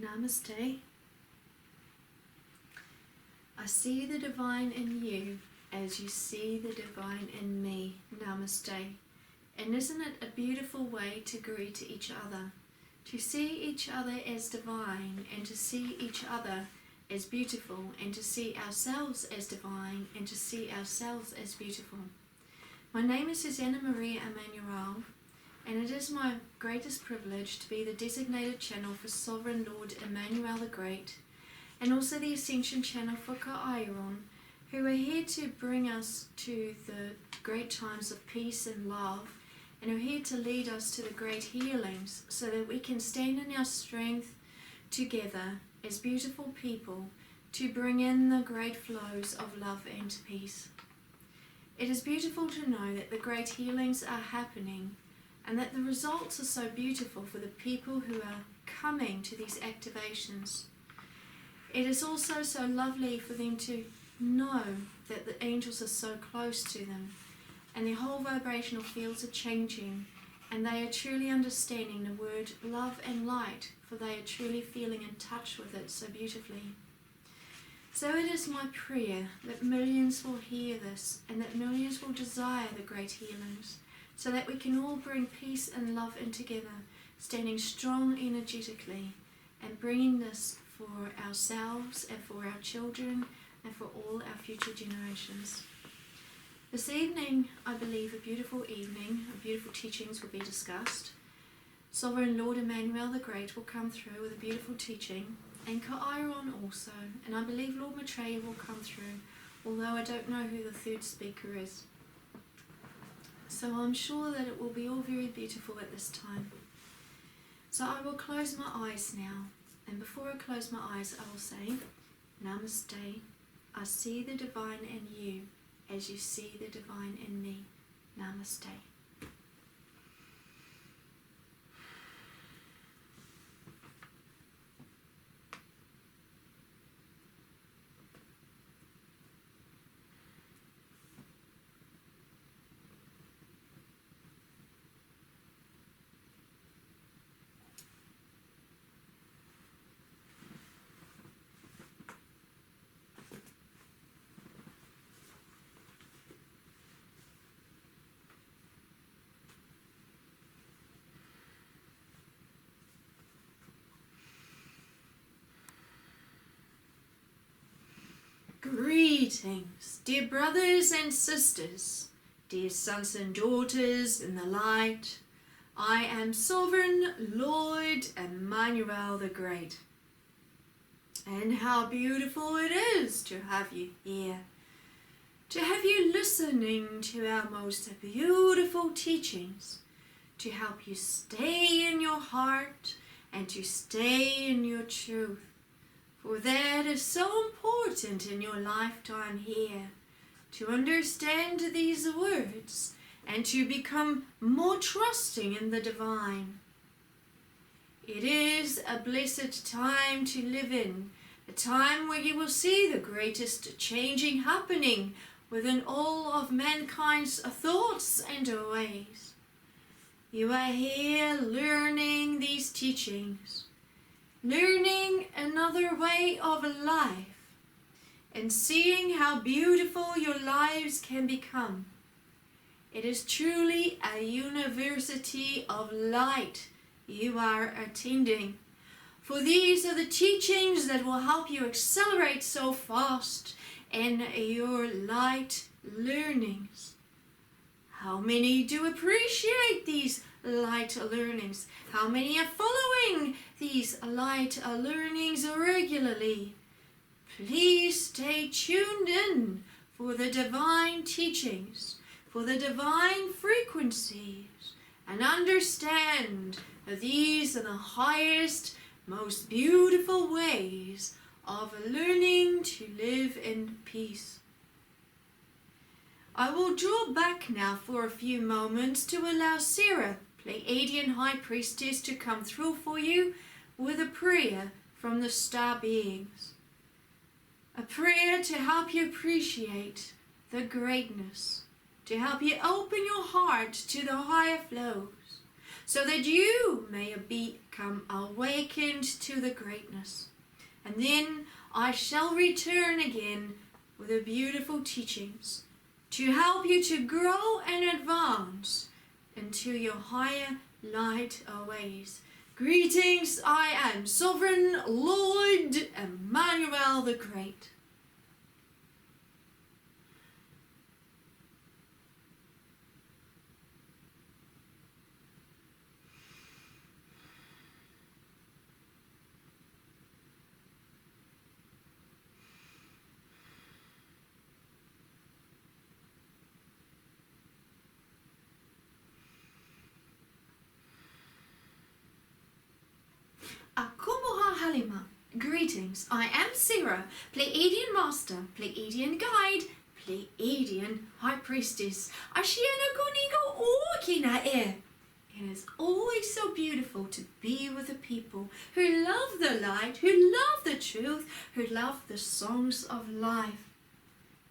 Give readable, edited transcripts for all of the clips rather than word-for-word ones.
Namaste. I see the divine in you as you see the divine in me. Namaste. And isn't it a beautiful way to greet each other? To see each other as divine and to see each other as beautiful and to see ourselves as divine and to see ourselves as beautiful. My name is Suzanna Emmanuel, and it is my greatest privilege to be the designated channel for Sovereign Lord Emanuel the Great, and also the Ascension channel for Ka'airon, who are here to bring us to the great times of peace and love, and are here to lead us to the great healings so that we can stand in our strength together as beautiful people to bring in the great flows of love and peace. It is beautiful to know that the great healings are happening and that the results are so beautiful for the people who are coming to these activations. It is also so lovely for them to know that the angels are so close to them and their whole vibrational fields are changing and they are truly understanding the word love and light, for they are truly feeling in touch with it so beautifully. So it is my prayer that millions will hear this and that millions will desire the great healings, so that we can all bring peace and love in together, standing strong energetically and bringing this for ourselves and for our children and for all our future generations. This evening, I believe a beautiful evening of beautiful teachings will be discussed. Sovereign Lord Emanuel the Great will come through with a beautiful teaching, and Ka'airon also, and I believe Lord Maitreya will come through, although I don't know who the third speaker is. So I'm sure that it will be all very beautiful at this time. So I will close my eyes now, and before I close my eyes I will say, Namaste. I see the divine in you as you see the divine in me. Namaste. Greetings, dear brothers and sisters, dear sons and daughters in the light. I am Sovereign Lord Emanuel the Great. And how beautiful it is to have you here, to have you listening to our most beautiful teachings, to help you stay in your heart and to stay in your truth. For that is so important in your lifetime here, to understand these words and to become more trusting in the divine. It is a blessed time to live in, a time where you will see the greatest changing happening within all of mankind's thoughts and ways. You are here learning these teachings, learning another way of life, and seeing how beautiful your lives can become. It is truly a university of light you are attending, for these are the teachings that will help you accelerate so fast in your light learnings. How many do appreciate these light learnings? How many are following these light learnings regularly? Please stay tuned in for the divine teachings, for the divine frequencies, and understand that these are the highest, most beautiful ways of learning to live in peace. I will draw back now for a few moments to allow Sara, Pleiadian High Priestess, to come through for you with a prayer from the star beings. A prayer to help you appreciate the greatness, to help you open your heart to the higher flows, so that you may become awakened to the greatness. And then I shall return again with the beautiful teachings to help you to grow and advance into your higher light ways. Greetings, I am Sovereign Lord Emanuel the Great. Akumoha Halima. Greetings, I am Sara, Pleiadian Master, Pleiadian Guide, Pleiadian High Priestess. Ashiana Gonigo Okina E. It is always so beautiful to be with the people who love the light, who love the truth, who love the songs of life.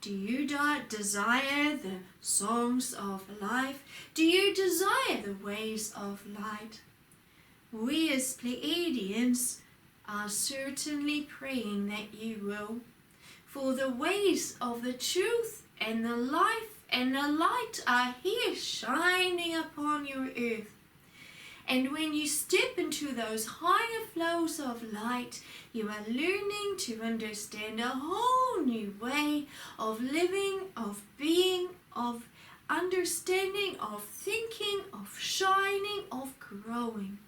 Do you desire the songs of life? Do you desire the ways of light? We as Pleiadians are certainly praying that you will, for the ways of the truth and the life and the light are here shining upon your earth. And when you step into those higher flows of light, you are learning to understand a whole new way of living, of being, of understanding, of thinking, of shining, of growing.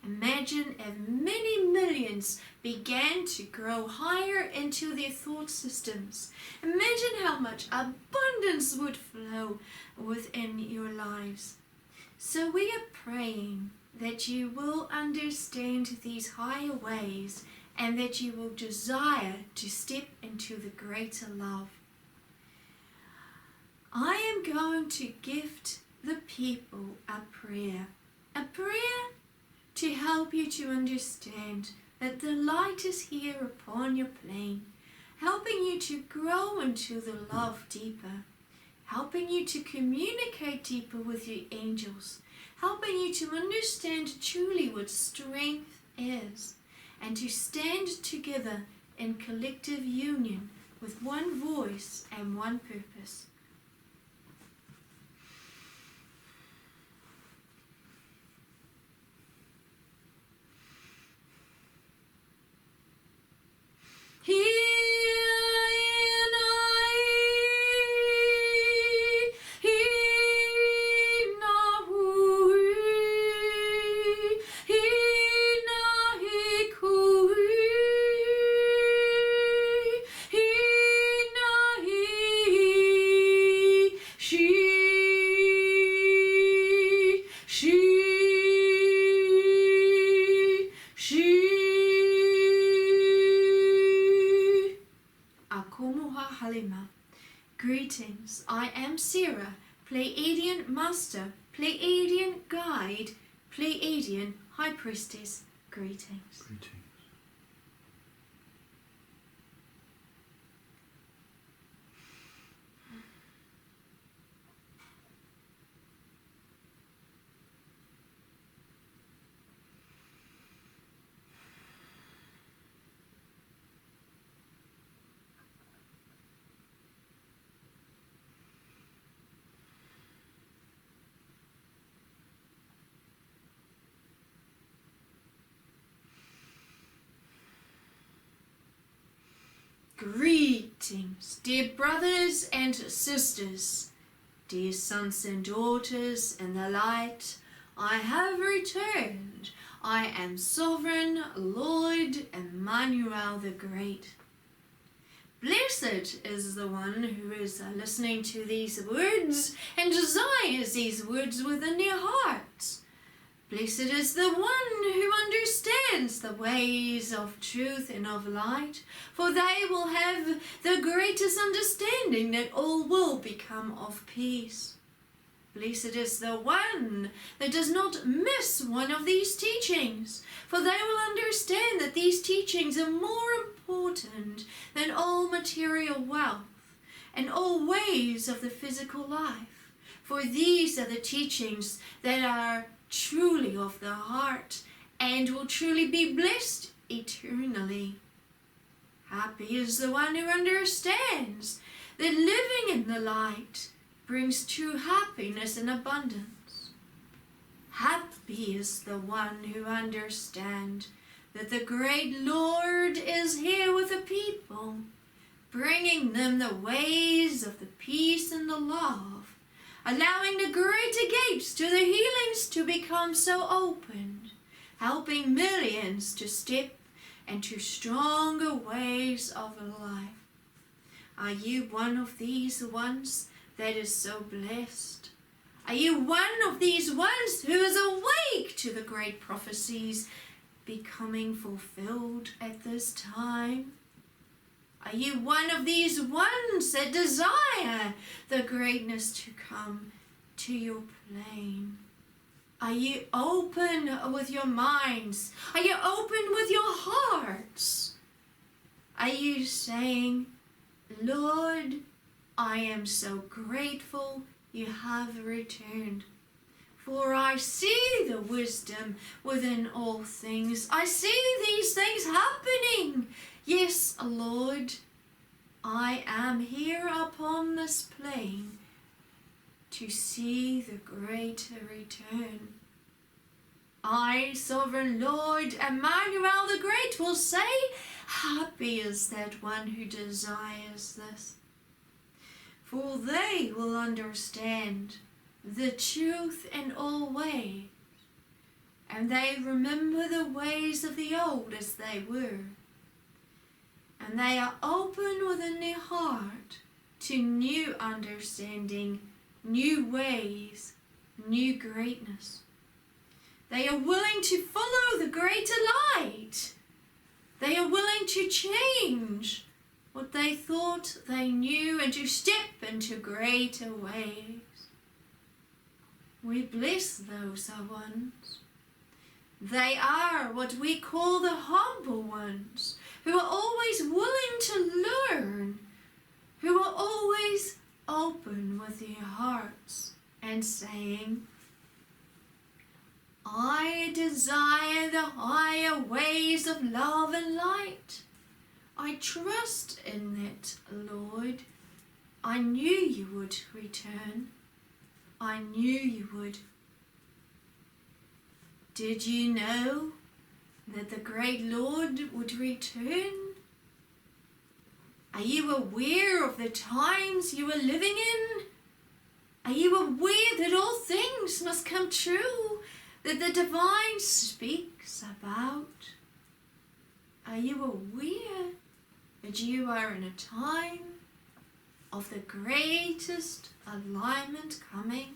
Imagine if many millions began to grow higher into their thought systems. Imagine how much abundance would flow within your lives. So we are praying that you will understand these higher ways and that you will desire to step into the greater love. I am going to gift the people a prayer to help you to understand that the light is here upon your plane, helping you to grow into the love deeper, helping you to communicate deeper with your angels, helping you to understand truly what strength is, and to stand together in collective union with one voice and one purpose. Greetings, I am Sara, Pleiadian Master, Pleiadian Guide, Pleiadian High Priestess. Greetings. Greetings. Greetings, dear brothers and sisters, dear sons and daughters in the light. I have returned. I am Sovereign Lord Emanuel the Great. Blessed is the one who is listening to these words and desires these words within their hearts. Blessed is the one who understands the ways of truth and of light, for they will have the greatest understanding that all will become of peace. Blessed is the one that does not miss one of these teachings, for they will understand that these teachings are more important than all material wealth and all ways of the physical life. For these are the teachings that are truly of the heart and will truly be blessed eternally. Happy is the one who understands that living in the light brings true happiness and abundance. Happy is the one who understands that the great Lord is here with the people, bringing them the ways of the peace and the love, allowing the greater gates to the healings to become so opened, helping millions to step into stronger ways of life. Are you one of these ones that is so blessed? Are you one of these ones who is awake to the great prophecies becoming fulfilled at this time? Are you one of these ones that desire the greatness to come to your plane? Are you open with your minds? Are you open with your hearts? Are you saying, Lord, I am so grateful you have returned, for I see the wisdom within all things. I see these things happening. Yes, Lord, I am here upon this plane to see the great return. I, Sovereign Lord Emmanuel the Great, will say, happy is that one who desires this, for they will understand the truth in all ways, and they remember the ways of the old as they were, and they are open within their heart to new understanding, new ways, new greatness. They are willing to follow the greater light. They are willing to change what they thought they knew and to step into greater ways. We bless those ones. They are what we call the humble ones, who are always willing to learn, who are always open with their hearts and saying, I desire the higher ways of love and light. I trust in it, Lord. I knew you would return. I knew you would. Did you know that the great Lord would return? Are you aware of the times you are living in? Are you aware that all things must come true that the divine speaks about? Are you aware that you are in a time of the greatest alignment coming?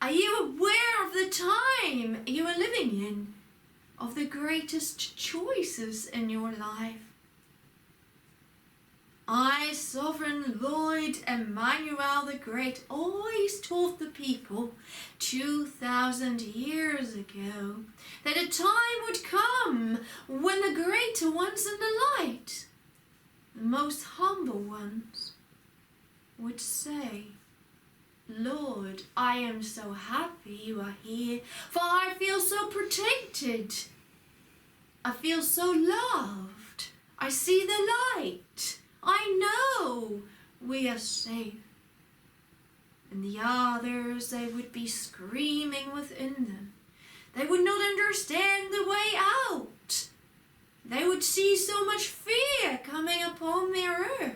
Are you aware of the time you are living in, of the greatest choices in your life? I, Sovereign Lord Emanuel the Great, always taught the people 2,000 years ago that a time would come when the greater ones in the light, the most humble ones, would say, Lord, I am so happy you are here, for I feel so protected. I feel so loved. I see the light. I know we are safe. And the others, they would be screaming within them. They would not understand the way out. They would see so much fear coming upon their earth.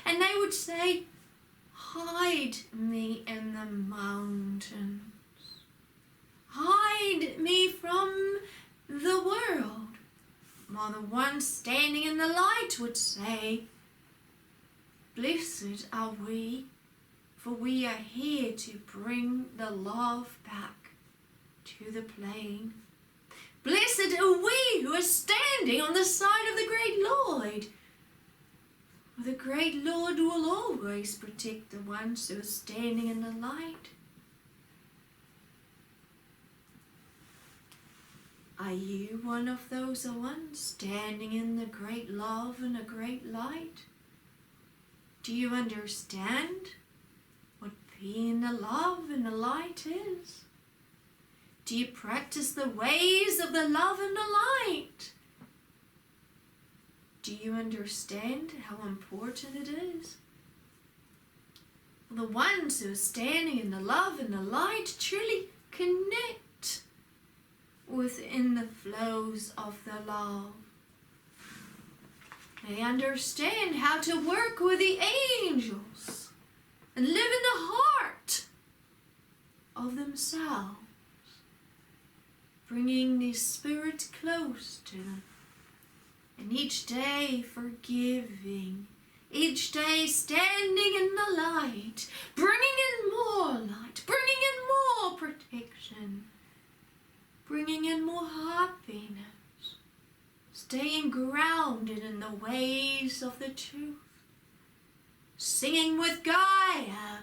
And they would say, hide me in the mountains. Hide me from the world. While the one standing in the light would say, blessed are we, for we are here to bring the love back to the plane. Blessed are we who are standing on the side of the great Lord. For the great Lord will always protect the ones who are standing in the light. Are you one of those ones standing in the great love and the great light? Do you understand what being the love and the light is? Do you practice the ways of the love and the light? Do you understand how important it is? The ones who are standing in the love and the light truly connect within the flows of the love. They understand how to work with the angels and live in the heart of themselves, bringing the Spirit close to them, and each day forgiving, each day standing in the light, bringing in more light, bringing in more protection, bringing in more happiness, staying grounded in the ways of the truth, singing with Gaia,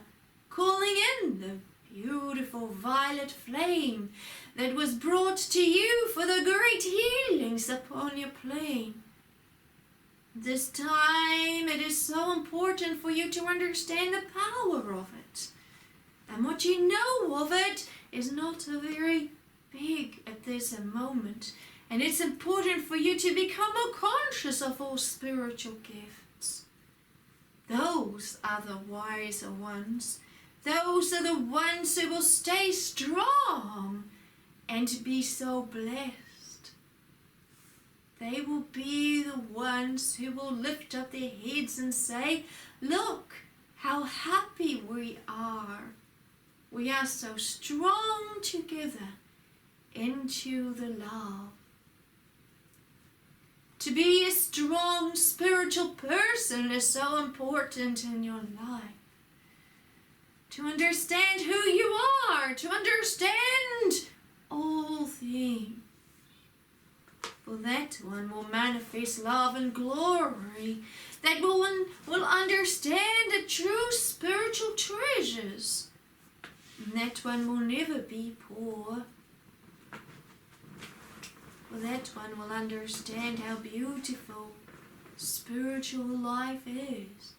calling in the beautiful violet flame that was brought to you for the great healings upon your plane. This time it is so important for you to understand the power of it. And what you know of it is not very big at this moment. And it's important for you to become more conscious of all spiritual gifts. Those are the wiser ones. Those are the ones who will stay strong and be so blessed. They will be the ones who will lift up their heads and say, look how happy we are. We are so strong together into the love. To be a strong spiritual person is so important in your life. To understand who you are, to understand all things. For that one will manifest love and glory. That one will understand the true spiritual treasures. And that one will never be poor. For that one will understand how beautiful spiritual life is.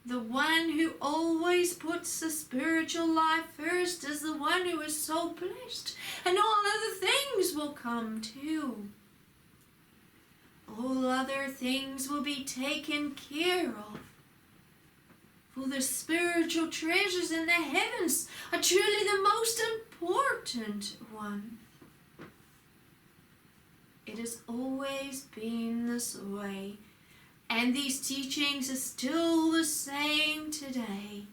The one who always puts the spiritual life first is the one who is so blessed, and all other things will come too. All other things will be taken care of. For the spiritual treasures in the heavens are truly the most important one. It has always been this way. And these teachings are still the same today.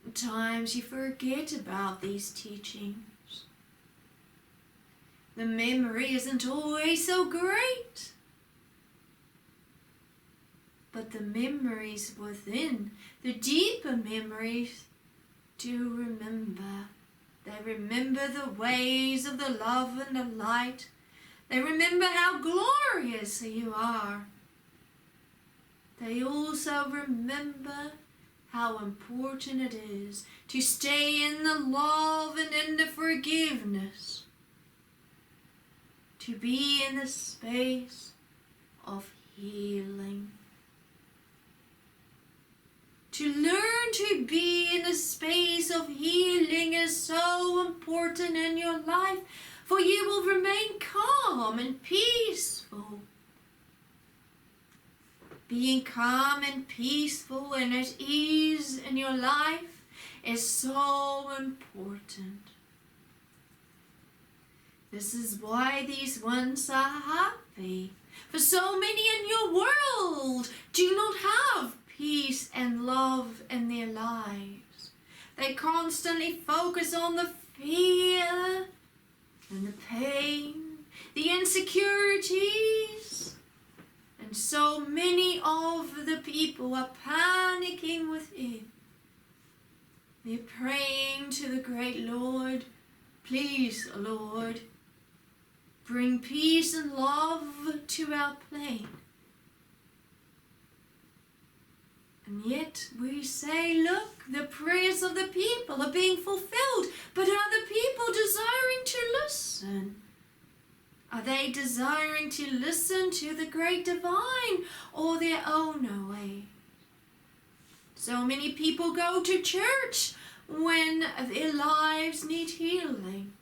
At times you forget about these teachings. The memory isn't always so great. But the memories within, the deeper memories, do remember. They remember the ways of the love and the light. They remember how glorious you are. They also remember how important it is to stay in the love and in the forgiveness. To be in the space of healing. To learn to be in a space of healing is so important in your life. For you will remain calm and peaceful. Being calm and peaceful and at ease in your life is so important. This is why these ones are happy. For so many in your world do not have peace and love in their lives. They constantly focus on the fear and the pain, the insecurities. And so many of the people are panicking within. They're praying to the great Lord, please, Lord, bring peace and love to our plane. And yet we say, look, the prayers of the people are being fulfilled, but are the people desiring to listen? Are they desiring to listen to the great divine or their own way? So many people go to church, when their lives need healing.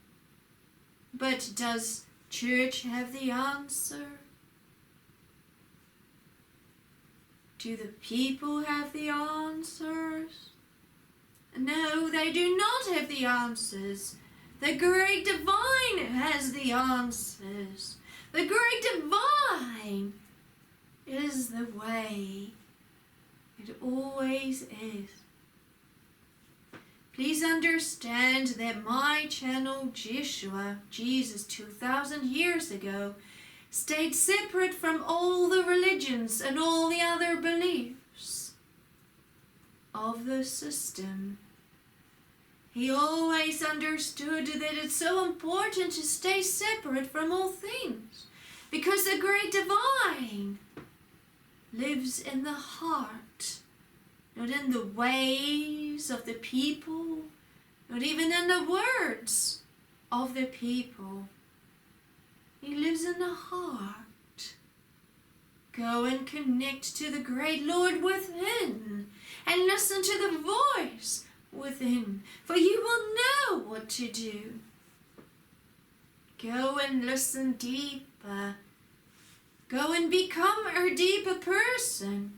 But does church have the answer? Do the people have the answers? No, they do not have the answers. The great divine has the answers. The great divine is the way. It always is. Please understand that my channel, Jeshua, Jesus 2,000 years ago, stayed separate from all the religions and all the other beliefs of the system. He always understood that it's so important to stay separate from all things, because the great divine lives in the heart, not in the ways of the people, not even in the words of the people. He lives in the heart. Go and connect to the great Lord within and listen to the voice within, for you will know what to do. Go and listen deeper. Go and become a deeper person,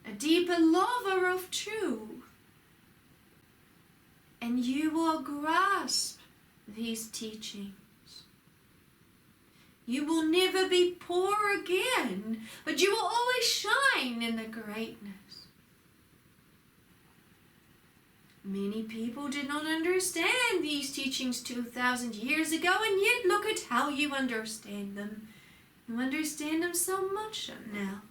a deeper lover of truth. And you will grasp these teachings. You will never be poor again, but you will always shine in the greatness. Many people did not understand these teachings 2,000 years ago, and yet look at how you understand them. You understand them so much now.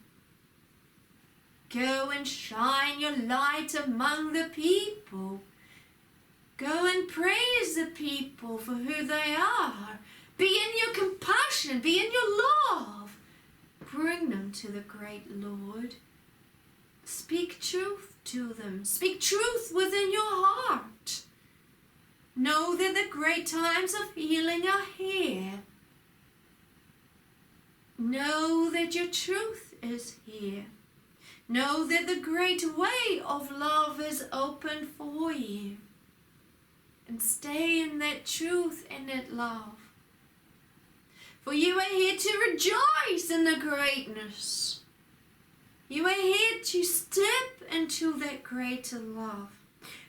Go and shine your light among the people. Go and praise the people for who they are. Be in your compassion, be in your love. Bring them to the great Lord. Speak truth to them. Speak truth within your heart. Know that the great times of healing are here. Know that your truth is here. Know that the great way of love is open for you. And stay in that truth and that love. For you are here to rejoice in the greatness. You are here to step into that greater love.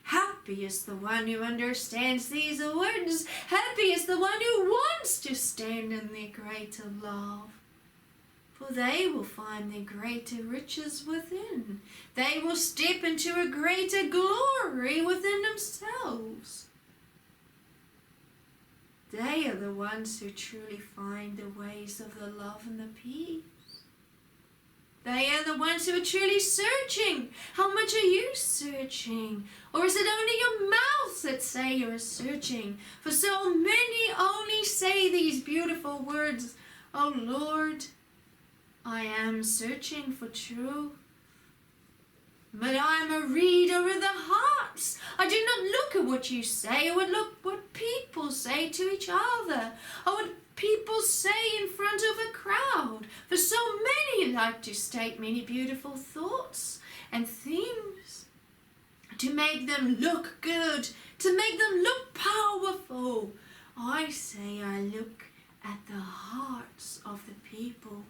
Happy is the one who understands these words. Happy is the one who wants to stand in their greater love. For they will find their greater riches within. They will step into a greater glory within themselves. They are the ones who truly find the ways of the love and the peace. They are the ones who are truly searching. How much are you searching? Or is it only your mouth that say you are searching? For so many only say these beautiful words, "Oh Lord, I am searching for truth. But I am a reader of the hearts. I do not look at what you say, or look what people say to each other, or what people say in front of a crowd. For so many like to state many beautiful thoughts and things to make them look good, to make them look powerful. I say I look at the hearts of the people.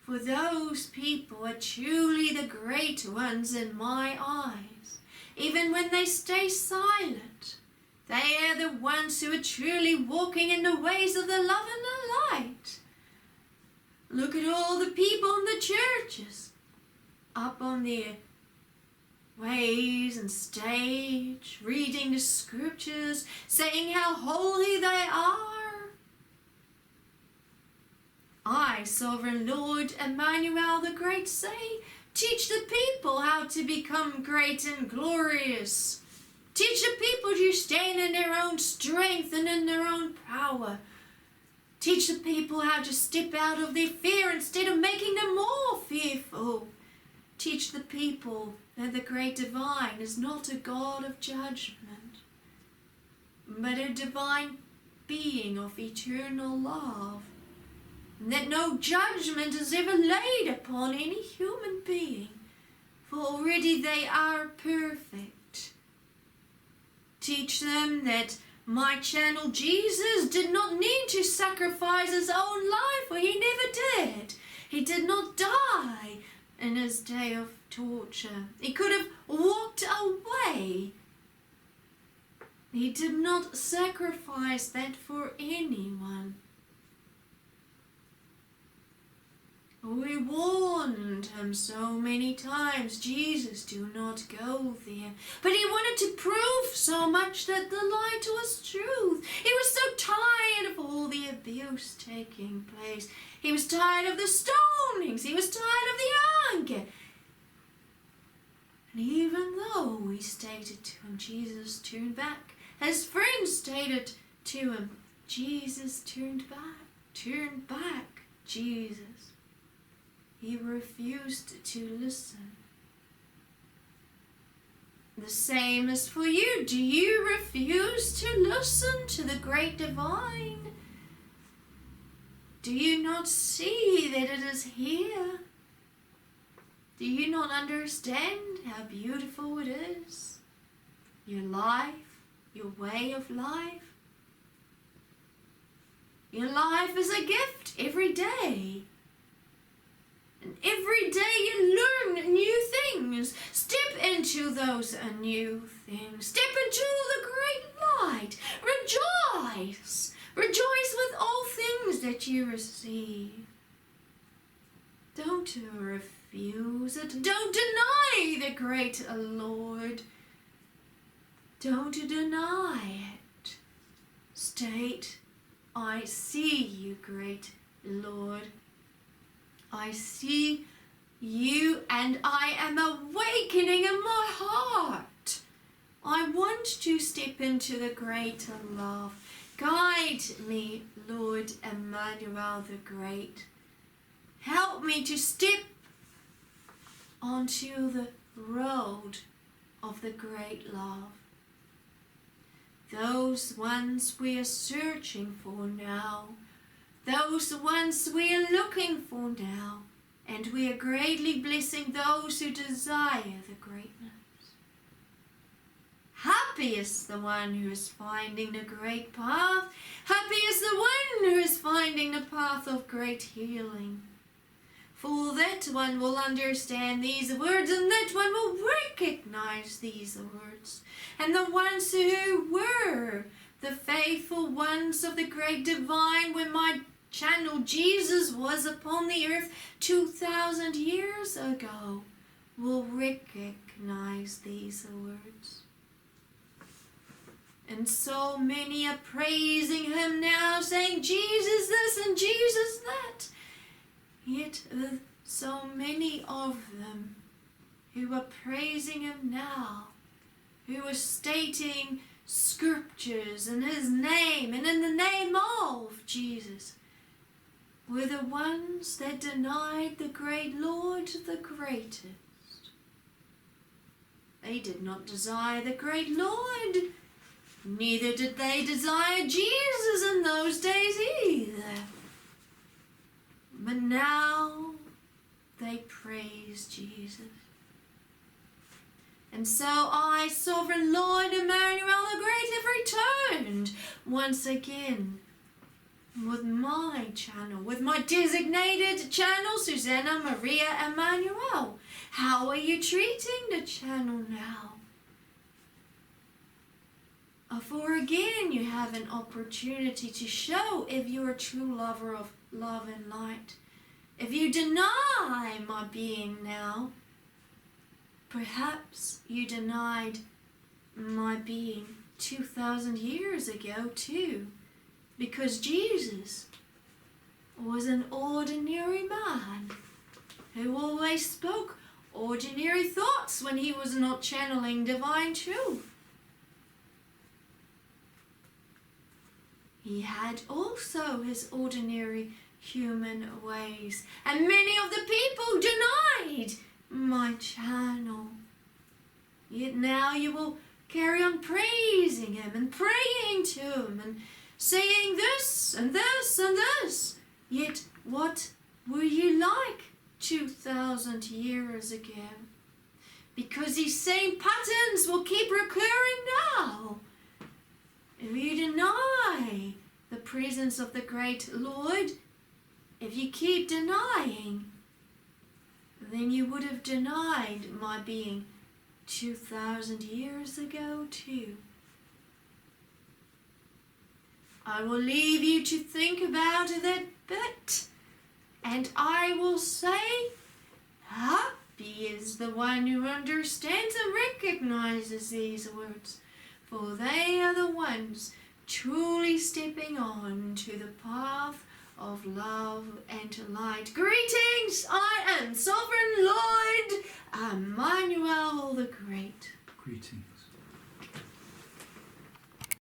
For those people are truly the great ones in my eyes. Even when they stay silent, they are the ones who are truly walking in the ways of the love and the light. Look at all the people in the churches, up on their ways and stage, reading the scriptures, saying how holy they are. I, Sovereign Lord Emanuel the Great, say, teach the people how to become great and glorious. Teach the people to stand in their own strength and in their own power. Teach the people how to step out of their fear instead of making them more fearful. Teach the people that the great divine is not a God of judgment, but a divine being of eternal love. And that no judgment is ever laid upon any human being, for already they are perfect. Teach them that my channel Jesus did not need to sacrifice his own life, for he never did. He did not die in his day of torture. He could have walked away. He did not sacrifice that for anyone. We warned him so many times, Jesus, do not go there. But he wanted to prove so much that the light was truth. He was so tired of all the abuse taking place. He was tired of the stonings. He was tired of the anger. And even though we stated to him, Jesus turned back. His friends stated to him, Jesus turned back, Jesus. He refused to listen. The same is for you. Do you refuse to listen to the great divine? Do you not see that it is here? Do you not understand how beautiful it is? Your life, your way of life. Your life is a gift every day. And every day you learn new things. Step into those new things. Step into the great light. Rejoice. Rejoice with all things that you receive. Don't refuse it. Don't deny the great Lord. Don't deny it. State, I see you, great Lord. I see you and I am awakening in my heart. I want to step into the greater love. Guide me, Lord Emmanuel the Great. Help me to step onto the road of the great love. Those ones we are searching for now. Those ones we are looking for now, and we are greatly blessing those who desire the greatness. Happy is the one who is finding the great path. Happy is the one who is finding the path of great healing. For that one will understand these words, and that one will recognize these words. And the ones who were the faithful ones of the great divine when my channel Jesus was upon the earth 2,000 years ago will recognize these words. And so many are praising him now, saying Jesus this and Jesus that. Yet so many of them who are praising him now, who are stating scriptures in his name and in the name of Jesus, were the ones that denied the great Lord the greatest. They did not desire the great Lord, neither did they desire Jesus in those days either. But now they praise Jesus. And so I, Sovereign Lord Emanuel the Great, have returned once again with my channel, with my designated channel, Suzanna Maria Emmanuel. How are you treating the channel now? For again, you have an opportunity to show if you're a true lover of love and light. If you deny my being now, perhaps you denied my being 2,000 years ago too, because Jesus was an ordinary man who always spoke ordinary thoughts when he was not channeling divine truth. He had also his ordinary human ways, and many of the people denied my channel. Yet now you will carry on praising him and praying to him and saying this and this and this. Yet what were you like 2,000 years ago? Because these same patterns will keep recurring now. presence of the great Lord. If you keep denying, then you would have denied my being 2,000 years ago too. I will leave you to think about that bit, and I will say, happy is the one who understands and recognizes these words, for they are the ones truly stepping on to the path of love and light. Greetings, I am Sovereign Lord Emanuel the Great. Greetings.